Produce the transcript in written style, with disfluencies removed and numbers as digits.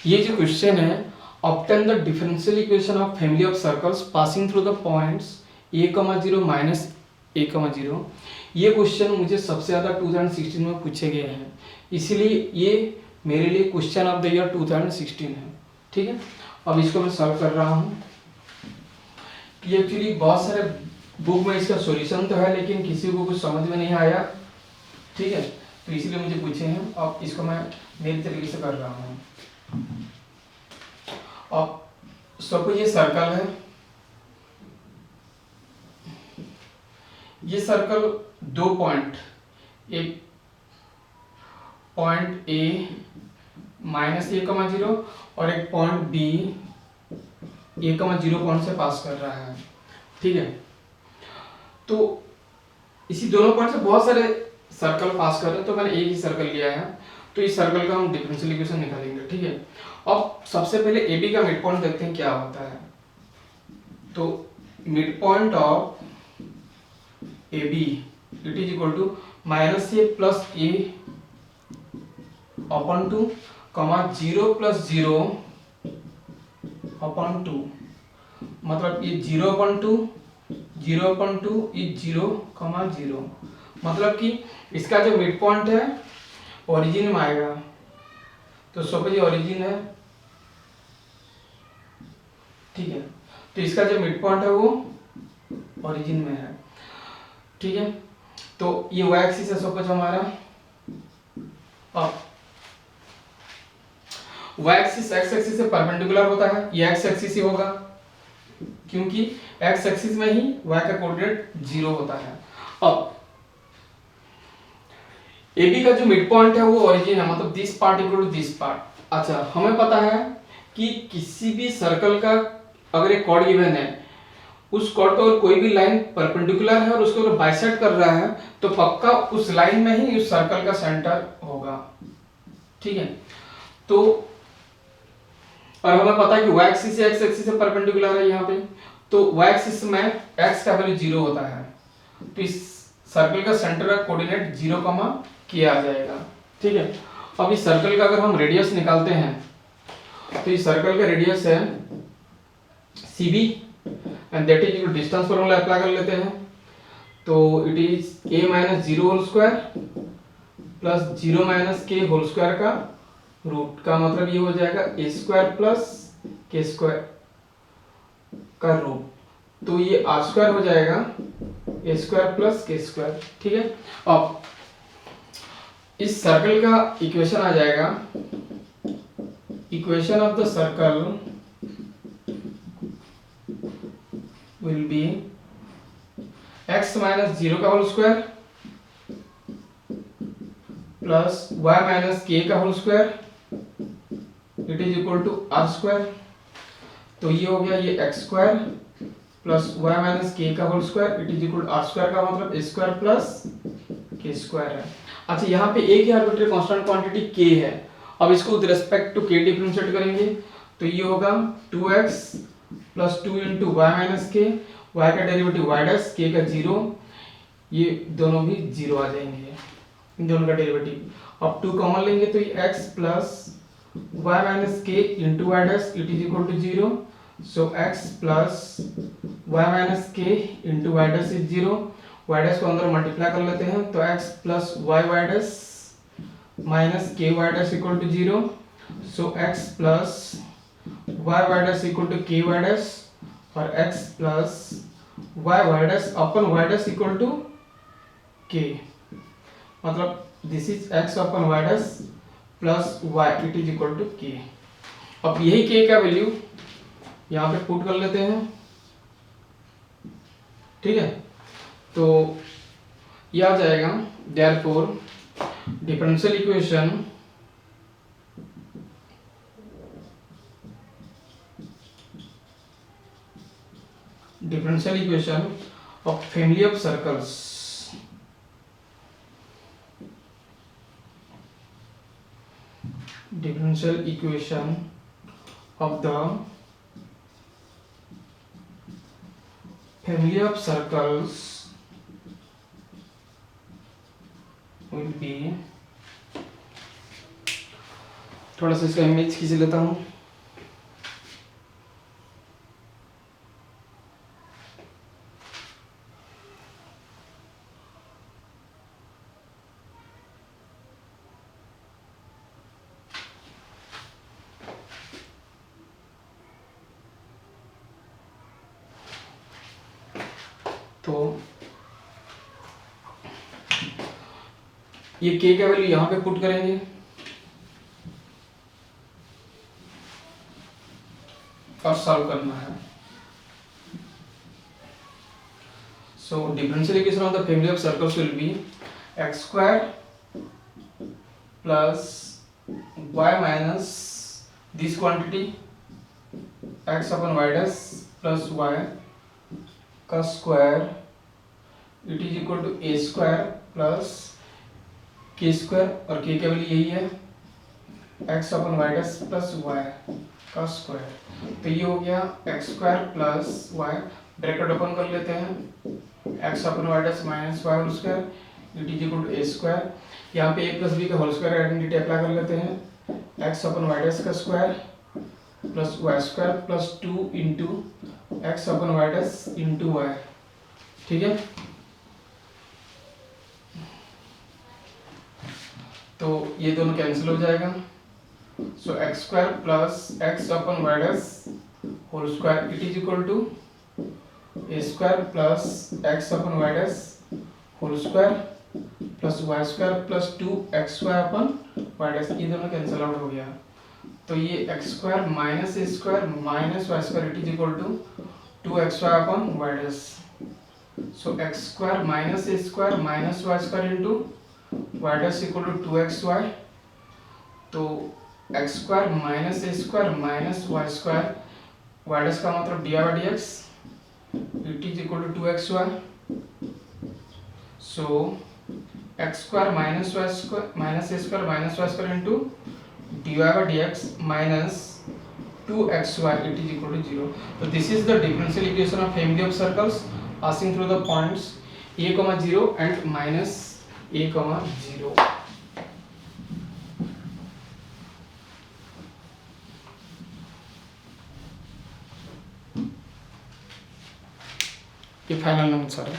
ये जो क्वेश्चन है, obtain the differential equation of family of circles passing through the points a,0 minus a,0, ये question मुझे सबसे ज़्यादा 2016 में पूछे गए हैं, इसीलिए ये मेरे लिए क्वेश्चन ऑफ द ईयर 2016 है। ठीक है, अब इसको मैं सॉल्व कर रहा हूँ। ये एक्चुअली बहुत सारे बुक में इसका सॉल्यूशन तो है, लेकिन किसी को कुछ समझ में नहीं आया। ठीक है, तो इसीलिए मुझे पूछे हैं, अब इसको मैं मेरी तरीके से कर रहा हूँ। अब सपोज ये सर्कल है, ये सर्कल दो पॉइंट, एक पॉइंट ए माइनस a,0 और एक पॉइंट बी a,0 पॉइंट से पास कर रहा है। ठीक है, तो इसी दोनों पॉइंट से बहुत सारे सर्कल पास कर रहे हैं, तो मैंने एक ही सर्कल लिया है, तो इस सर्कल का हम डिफरेंशियल इक्वेशन निकालेंगे। ठीक है, अब सबसे पहले ए बी का मिड पॉइंट देखते हैं क्या होता है। तो mid point of A B it is equal to minus A plus A upon 2 comma 0 plus 0 upon 2, मतलब ये 0/2 0/2 इज 0,0, मतलब कि इसका जो मिड पॉइंट है ओरिजिन में आएगा। तो सपोज ओरिजिन है, ठीक है, तो इसका जो मिड पॉइंट है वो ओरिजिन में है। ठीक है, तो ये y एक्सिस है सपोज हमारा, अब y एक्सिस x एक्सिस से परपेंडिकुलर होता है, ये x एक्सिस ही होगा, क्योंकि x एक्सिस में ही y का कोऑर्डिनेट 0 होता है। अब AB का जो मिड पॉइंट है वो ओरिजिन है, मतलब this part equal to this part. अच्छा, हमें पता है कि किसी भी सर्कल का अगर एक कॉर्ड गिवन है, उस कॉर्ड का अगर कोई भी लाइन परपेंडिकुलर है और उसको अगर बाइसेक्ट कर रहा है, तो पक्का उस लाइन में ही उस सर्कल का सेंटर होगा। ठीक है, तो और हमें पता है कि y एक्सिस से x एक्सिस से परपेंडिकुलर है यहाँ पे, तो y एक्सिस में x का वैल्यू 0 होता है, तो इस सर्कल का सेंटर का कोऑर्डिनेट 0, k आ जाएगा। ठीक है, अब इस सर्कल का अगर हम रेडियस निकालते हैं, तो इस सर्कल का रेडियस है CB and that is distance formula apply कर लेते हैं। तो it is a minus 0 whole square plus 0 minus k whole square का रूट, का मतलब ये हो जाएगा a square plus k square का रूट, तो ये r स्क्वायर हो जाएगा a square plus k square. ठीक है, अब इस सर्कल का इक्वेशन आ जाएगा, equation of the circle will be x minus 0 का whole square plus y minus k का whole square it is equal to r square. तो ये हो गया ये x square plus y minus k का whole square it is equal r square, का मतलब a square plus k square है। अच्छा, यहाँ पे एक ही आर्बिट्रेरी कांस्टेंट क्वांटिटी k है, अब इसको with respect to k differentiate करेंगे, तो ये होगा 2x plus 2 into Y minus के, y का डेरिवेटिव y डैश, k का 0, ये दोनों भी 0 आ जाएंगे, इन दोनों का डेरिवेटिव। अब 2 कॉमन लेंगे तो ये x plus y minus k into y dash it is equal to 0, so x plus y minus k into y dash is 0, y dash को अंदर मल्टीप्लाई कर लेते हैं, तो x plus y y dash minus k y dash equal to 0, so x plus y y dash equal to k y dash और x plus y y dash upon y dash equal to k, मतलब this is x upon y dash plus y it is equal to k। अब यही k का value यहाँ पे put कर लेते हैं। ठीक है, तो ये आ जाएगा therefore differential equation of family of circles differential equation of the family of circles will be थोड़ा सा इसका इमेज खींच लेता हूँ। तो ये k का वैल्यू यहाँ पे पुट करेंगे, और सॉल्व करना है। So differential equation of the family of circles will be x square plus y minus this quantity x upon y dash plus y का square it is equal to a square plus k square, और k का value यही है x upon y dash plus y का square. तो ये हो गया x square plus y, bracket open कर लेते हैं, x upon y dash minus y whole square it is equal to a square. यहाँ पे a प्लस b का होल स्क्वायर आइडेंटिटी अप्लाई कर लेते हैं, x अपन y डैश का square plus y square plus 2 into x upon y dash into y। ठीक है, तो ये दोनों कैंसिल हो जाएगा। So x square plus x upon y dash whole square it is equal to a square plus x upon y dash whole square plus y square plus 2xy upon y dash, ये दोनों cancel out हो गया। तो ये x square minus A square minus Y square it is equal to 2xy upon y dash. So x square minus A square minus Y square into y dash equal to 2xy। तो x square minus ए square minus Y square, y dash का मतलब d by D x it is equal to 2xy। So x square minus Y square minus A square minus Y square into D by D X minus 2xy it is equal to 0। तो this is the differential equation of family of circles passing through the points a, 0 and minus a, 0। ये final answer है।